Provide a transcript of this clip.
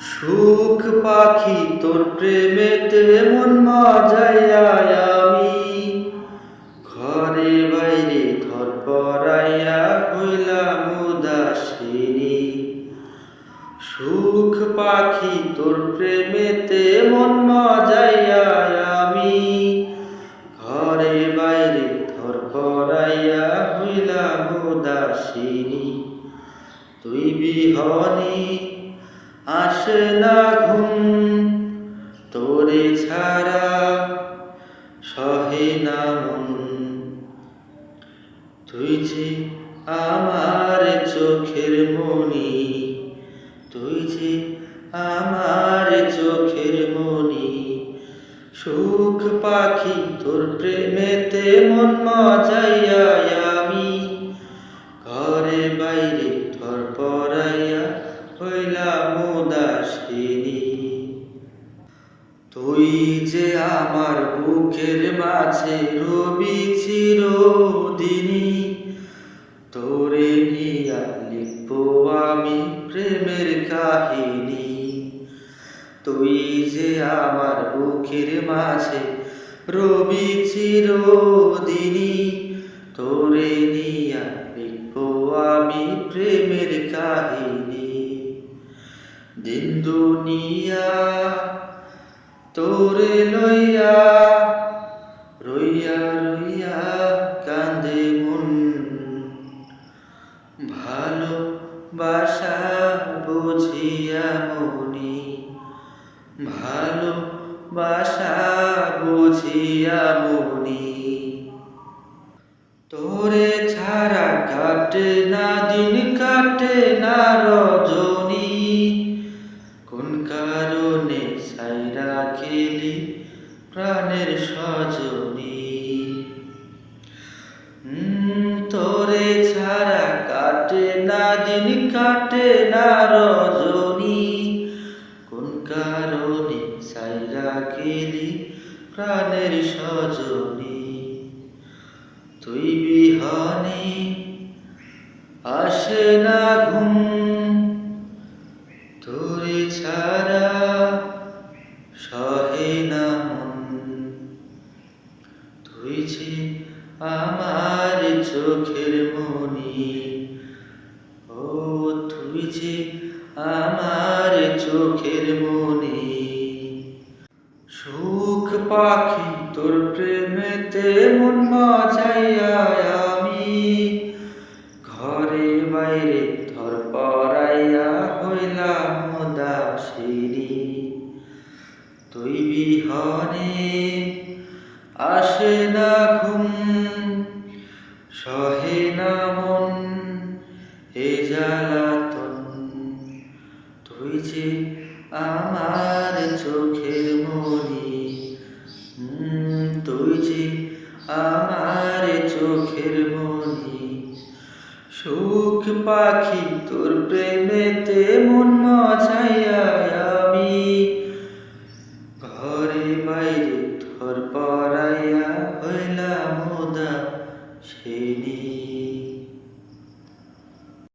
সুখ পাখি তোর প্রেমেতে মন মাজাইয়া আমি ঘরে বাইরে ধর পরাইয়া হইলাম উদাসিনী। সুখ পাখি তোর প্রেমেতে মন মাজাইয়া আমি ঘরে বাইরে ধর পরাইয়া হইলাম উদাসিনী। তুই বিহনে আসে না ঘুম, তোরে ছাড়া সহে না মন। তুই যে আমার চোখের মনি, তুই যে আমার চোখের মনি। সুখ পাখি তোর প্রেমেতে মন মাজাইয়া আমি ঘরে বাইরে ধর পরাইয়া হইলাম উদাসিনী। তুই যে আমার বুকের মাঝে রবি চিরদিনী, তোরে নিয়া লিখব আমি প্রেমের কাহিনী। তুই যে আমার বুকের মাঝে রবি চিরদিনী, তোরে নিয়া লিখব আমি প্রেমের কাহিনী। দিন দুনিয়া তোরে লইয়া রইয়া রইয়া কান্দে মন। ভালোবাসা বুঝিয়া মনি, ভালোবাসা বুঝিয়া মনি। তোরে ছাড়া কাটে না দিন, কাটে না রজনী। কোন কারণে সাইরা খেলি প্রাণের সজনী। তোরে ছাড়া কাটে না দিন, কাটে না রজনী। কোন কারণে সাইরা খেলি প্রাণের সজনী। তুই বিহনে আসে না ঘুম, তোরে ছাড়া সহে না মন। তুই যে আমার চোখের মনি, ও তুই যে আমার চোখের মনি। সুখ পাখি তোর প্রেমেতে মন মাজাইয়া আমি ঘরে বাইরে ধর পরাইয়া হইলাম উদাসিনী। তুই বিহনে আসে না ঘুম, সহে না মন এ জ্বালাতন। তুই যে আমার চোখের মনি, তুই যে আমার চোখের মনি। সুখ পাখি তোর প্রেমেতে মন মাজাইয়া